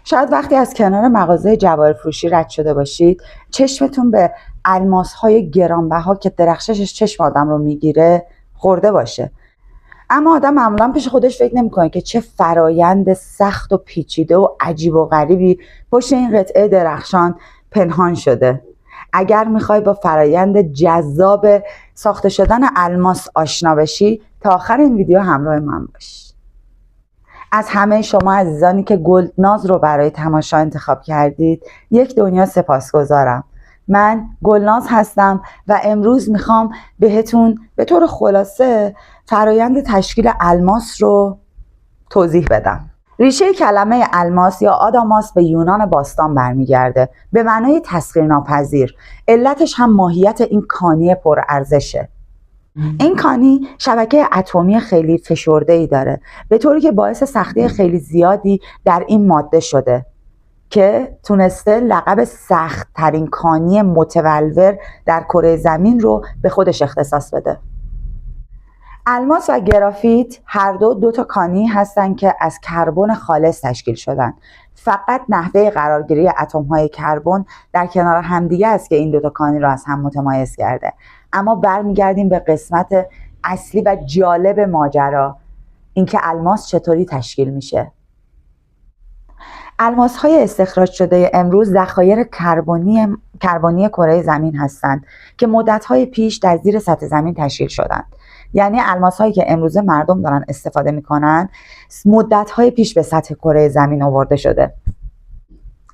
شاید وقتی از کنار مغازه جواهر فروشی رد شده باشید چشمتون به الماس‌های گرانبها که درخششش چشم آدم رو میگیره خورده باشه. اما آدم معمولا پیش خودش فکر نمی‌کنه که چه فرایند سخت و پیچیده و عجیب و غریبی پشت این قطعه درخشان پنهان شده. اگر میخوای با فرایند جذاب ساخته شدن الماس آشنا بشی تا آخر این ویدیو همراه من باش. از همه شما عزیزانی که گلناز رو برای تماشا انتخاب کردید یک دنیا سپاسگزارم. من گلناز هستم و امروز میخوام بهتون به طور خلاصه فرایند تشکیل الماس رو توضیح بدم. ریشه کلمه الماس یا آداماس به یونان باستان برمیگرده به معنای تسخیرناپذیر. علتش هم ماهیت این کانی پرارزشه. این کانی شبکه اتمی خیلی فشرده‌ای داره به طوری که باعث سختی خیلی زیادی در این ماده شده که تونسته لقب سخت ترین کانی متولور در کره زمین رو به خودش اختصاص بده. الماس و گرافیت هر دو تا کانی هستن که از کربن خالص تشکیل شدن. فقط نحوه قرارگیری اتم‌های کربن در کنار همدیگه است که این دو تا کانی رو از هم متمایز کرده. اما برمیگردیم به قسمت اصلی و جالب ماجرا، اینکه الماس چطوری تشکیل میشه. الماس‌های استخراج شده امروز ذخایر کربنی کره زمین هستند که مدت‌های پیش در زیر سطح زمین تشکیل شدند. یعنی الماس‌هایی که امروزه مردم دارن استفاده میکنن مدت‌های پیش به سطح کره زمین آورده شده.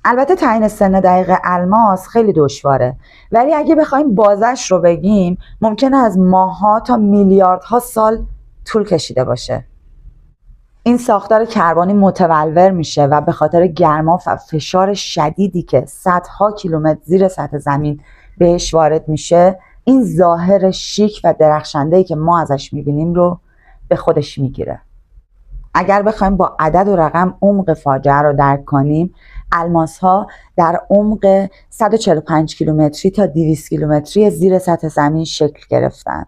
البته تعیین سن دقیق الماس خیلی دشواره، ولی اگه بخوایم بازش رو بگیم ممکنه از ماه‌ها تا میلیاردها سال طول کشیده باشه. این ساختار کربنی متولور میشه و به خاطر گرما و فشار شدیدی که صدها کیلومتر زیر سطح زمین بهش وارد میشه این ظاهر شیک و درخشنده‌ای که ما ازش میبینیم رو به خودش میگیره. اگر بخوایم با عدد و رقم عمق فاجعه رو درک کنیم، الماس‌ها در عمق 145 کیلومتری تا 200 کیلومتری زیر سطح زمین شکل گرفتن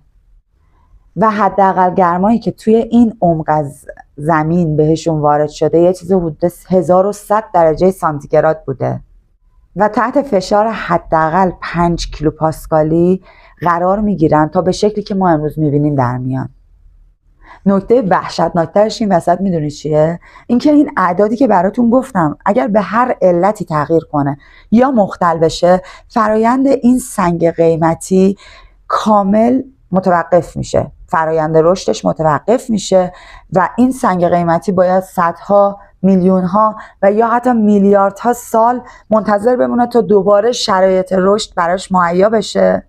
و حداقل گرمایی که توی این عمق از زمین بهشون وارد شده یه چیز حدود 1100 درجه سانتیگراد بوده و تحت فشار حداقل 5 کیلوپاسکالی قرار میگیرن تا به شکلی که ما امروز میبینیم در میان. نکته وحشتناکترش این وسط میدونید چیه؟ اینکه این اعدادی که براتون گفتم اگر به هر علتی تغییر کنه یا مختل بشه فرایند این سنگ قیمتی کامل متوقف میشه، فرایند رشدش متوقف میشه و این سنگ قیمتی باید صدها، میلیونها و یا حتی میلیاردها سال منتظر بمونه تا دوباره شرایط رشد براش مهیا بشه.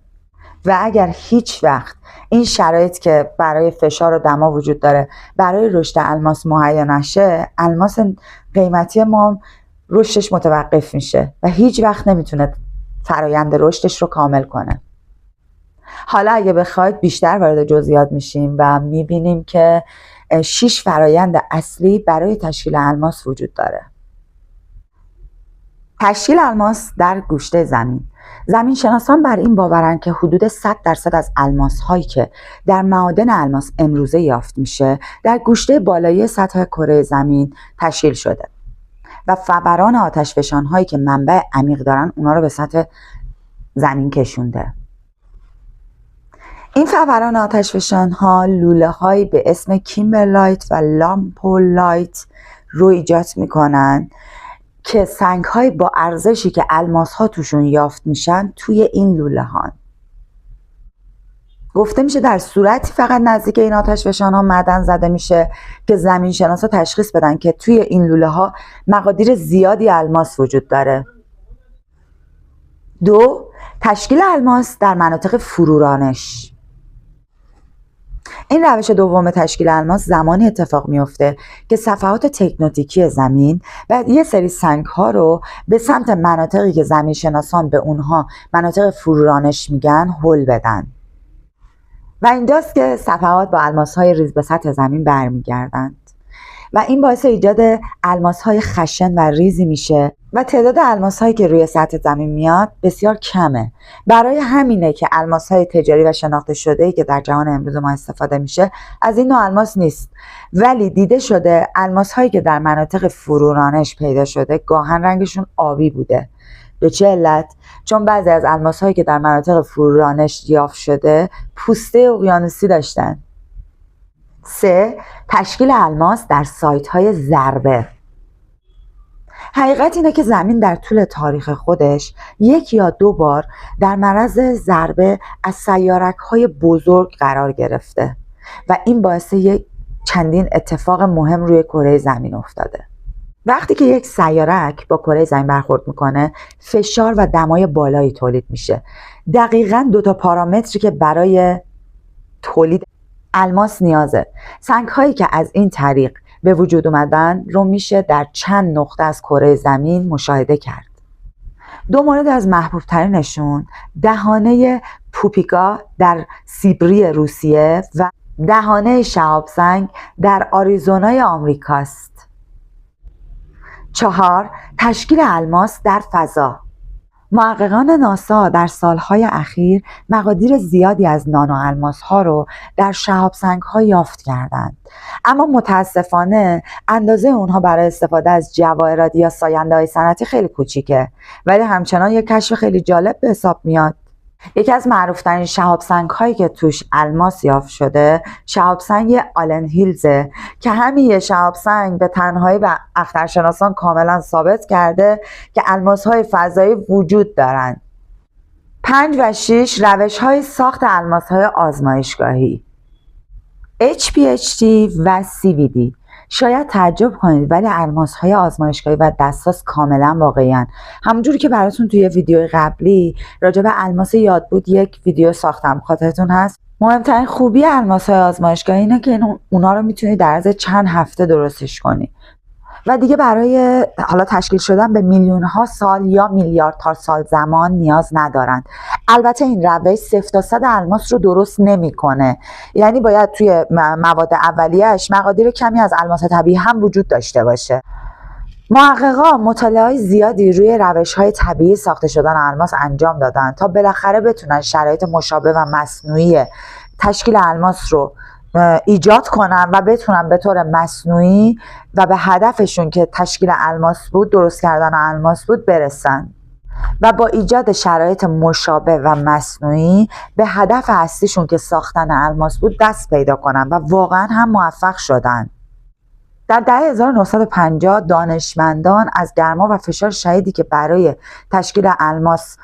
و اگر هیچ وقت این شرایط که برای فشار و دما وجود داره برای رشد الماس مهیا نشه، الماس قیمتی ما رشدش متوقف میشه و هیچ وقت نمیتونه فرایند رشدش رو کامل کنه. حالا اگه بخواید بیشتر وارد جزئیات میشیم و میبینیم که 6 فرایند اصلی برای تشکیل الماس وجود داره. تشکیل الماس در گوشت زمین. زمین شناسان بر این باورند که حدود 100% از الماس هایی که در معادن الماس امروزه یافت میشه در گوشت بالایی سطح کره زمین تشکیل شده و فوران آتشفشان هایی که منبع عمیق دارن اونا رو به سطح زمین کشونده. این فوران آتشفشان ها لوله هایی به اسم کیمبرلایت و لامپولایت رو ایجاد میکنن که سنگ های با ارزشی که الماس ها توشون یافت میشن توی این لوله ها. گفته میشه در صورتی فقط نزدیک این آتشفشان ها معدن زده میشه که زمین شناسا تشخیص بدن که توی این لوله ها مقادیر زیادی الماس وجود داره. 2. تشکیل الماس در مناطق فرورانش. این روش دوم تشکیل الماس زمانی اتفاق میفته که صفحات تکتونیکی زمین و یه سری سنگ ها رو به سمت مناطقی که زمین شناسان به اونها مناطق فرورانش میگن هل بدن و اینجاست که صفحات با الماس های ریز به سطح زمین برمیگردند و این باعث ایجاد الماس‌های خشن و ریزی میشه و تعداد الماس‌هایی که روی سطح زمین میاد بسیار کمه. برای همینه که الماس‌های تجاری و شناخته شده‌ای که در جهان امروز ما استفاده میشه از این نوع الماس نیست، ولی دیده شده الماس‌هایی که در مناطق فرورانش پیدا شده گاهن رنگشون آبی بوده. به چه علت؟ چون بعضی از الماس‌هایی که در مناطق فرورانش یافت شده پوسته اقیانوسی داشتن. 3. تشکیل الماس در سایت‌های ضربه. حقیقت اینه که زمین در طول تاریخ خودش 1 یا 2 بار در معرض ضربه از سیارک‌های بزرگ قرار گرفته و این باعث چندین اتفاق مهم روی کره زمین افتاده. وقتی که یک سیارک با کره زمین برخورد میکنه فشار و دمای بالایی تولید میشه. دقیقاً 2 تا پارامتری که برای تولید الماس نیازه. سنگ‌هایی که از این طریق به وجود اومدن رو میشه در چند نقطه از کره زمین مشاهده کرد. 2 مورد از محبوب ترینشون دهانه پوپیگا در سیبری روسیه و دهانه شهاب سنگ در آریزونای آمریکاست. 4. تشکیل الماس در فضا. محققان ناسا در سالهای اخیر مقادیر زیادی از نانو الماس ها رو در شهاب سنگ ها یافت کردند، اما متاسفانه اندازه اونها برای استفاده از جواهرات یا ساینده های صنعتی خیلی کوچیکه، ولی همچنان یک کشف خیلی جالب به حساب میاد. یکی از معروفترین شهاب سنگ هایی که توش الماس یافت شده شهاب سنگ آلن هیلزه که همین یه شهاب سنگ به تنهایی و اخترشناسان کاملا ثابت کرده که الماس های فضایی وجود دارند. 5 و 6 روش های ساخت الماس های آزمایشگاهی HPHT و CVD. شاید تعجب کنید ولی الماس های آزمایشگاهی و دستاس کاملا واقعی‌اند. همونجوری که براتون توی ویدیو قبلی راجع به الماس یادبود یک ویدیو ساختم، خاطرتون هست؟ مهمترین خوبی الماس های آزمایشگاهی اینه که اونا رو میتونید در عرض چند هفته درستش کنی و دیگه برای حالا تشکیل شدن به میلیون ها سال یا میلیاردها سال زمان نیاز ندارند. البته این روش 0 تا 100 الماس رو درست نمیکنه، یعنی باید توی مواد اولیه‌اش مقادیر کمی از الماس طبیعی هم وجود داشته باشه. محققان مطالعات زیادی روی روش‌های طبیعی ساخته شدن الماس انجام دادن تا بالاخره بتونن شرایط مشابه و مصنوعی تشکیل الماس رو ایجاد کنن و بتونن به طور مصنوعی و به هدفشون که تشکیل الماس بود، درست کردن الماس بود، برسن و با ایجاد شرایط مشابه و مصنوعی به هدف اصلیشون که ساختن الماس بود دست پیدا کنن و واقعا هم موفق شدن. در دهه 1950 دانشمندان از گرما و فشار شدیدی که برای تشکیل الماس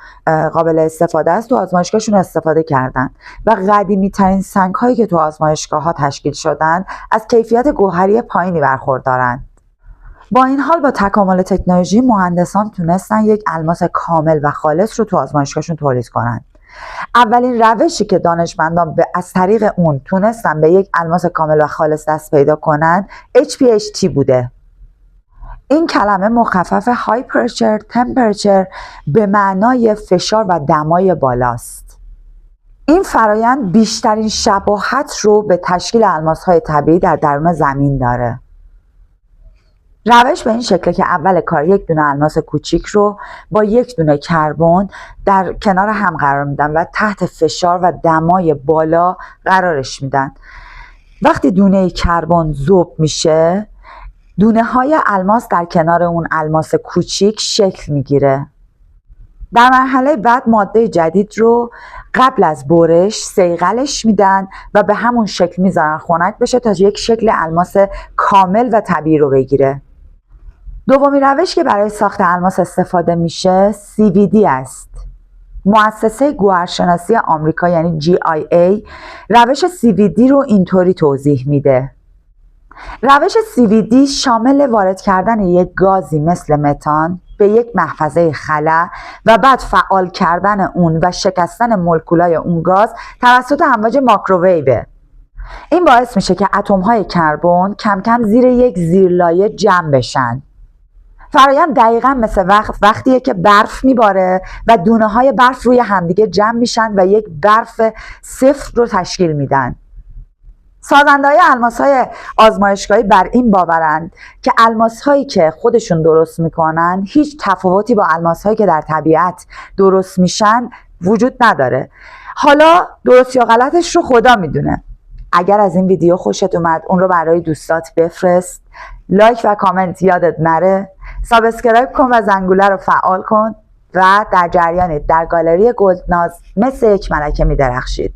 قابل استفاده است تو آزمایشگاهشون استفاده کردند و قدیمی ترین سنگ هایی که تو آزمایشگاه ها تشکیل شدند از کیفیت گوهری پایینی برخوردارند. با این حال با تکامل تکنولوژی مهندسان تونستن یک الماس کامل و خالص رو تو آزمایشگاهشون تولید کنند. اولین روشی که دانشمندان از طریق اون تونستن به یک الماس کامل و خالص دست پیدا کنند HPHT بوده. این کلمه مخفف High Pressure Temperature به معنای فشار و دمای بالاست. این فرایند بیشترین شباهت رو به تشکیل الماس‌های طبیعی در درون زمین داره. روش به این شکله که اول کار یک دونه الماس کوچیک رو با یک دونه کربن در کنار هم قرار میدن و تحت فشار و دمای بالا قرارش میدن. وقتی دونه کربن ذوب میشه، دونه های الماس در کنار اون الماس کوچیک شکل میگیره. در مرحله بعد ماده جدید رو قبل از برش صیقلش میدن و به همون شکل میذارن خنک بشه تا یک شکل الماس کامل و طبیعی رو بگیره. دومین روش که برای ساخت الماس استفاده میشه CVD است. مؤسسه گوهرشناسی آمریکا یعنی GIA روش CVD رو اینطوری توضیح میده. روش CVD شامل وارد کردن یک گازی مثل متان به یک محفظه خلا و بعد فعال کردن اون و شکستن مولکولای اون گاز توسط امواج ماکروویو. این باعث میشه که اتم‌های کربن کم کم زیر یک زیرلایه جمع بشن. فرایند دقیقا مثل وقتیه که برف میباره و دونه های برف روی همدیگه جمع میشن و یک برف سفت رو تشکیل میدن. سازنده‌های الماس‌های آزمایشگاهی بر این باورند که الماس‌هایی که خودشون درست میکنن هیچ تفاوتی با الماس‌هایی که در طبیعت درست میشن وجود نداره. حالا درست یا غلطش رو خدا میدونه. اگر از این ویدیو خوشت اومد اون رو برای دوستات بفرست، لایک و کامنت یادت نره، سابسکرایب کن و زنگوله رو فعال کن و در جریانت در گالری گلدناز مثل یک ملکه میدرخشید.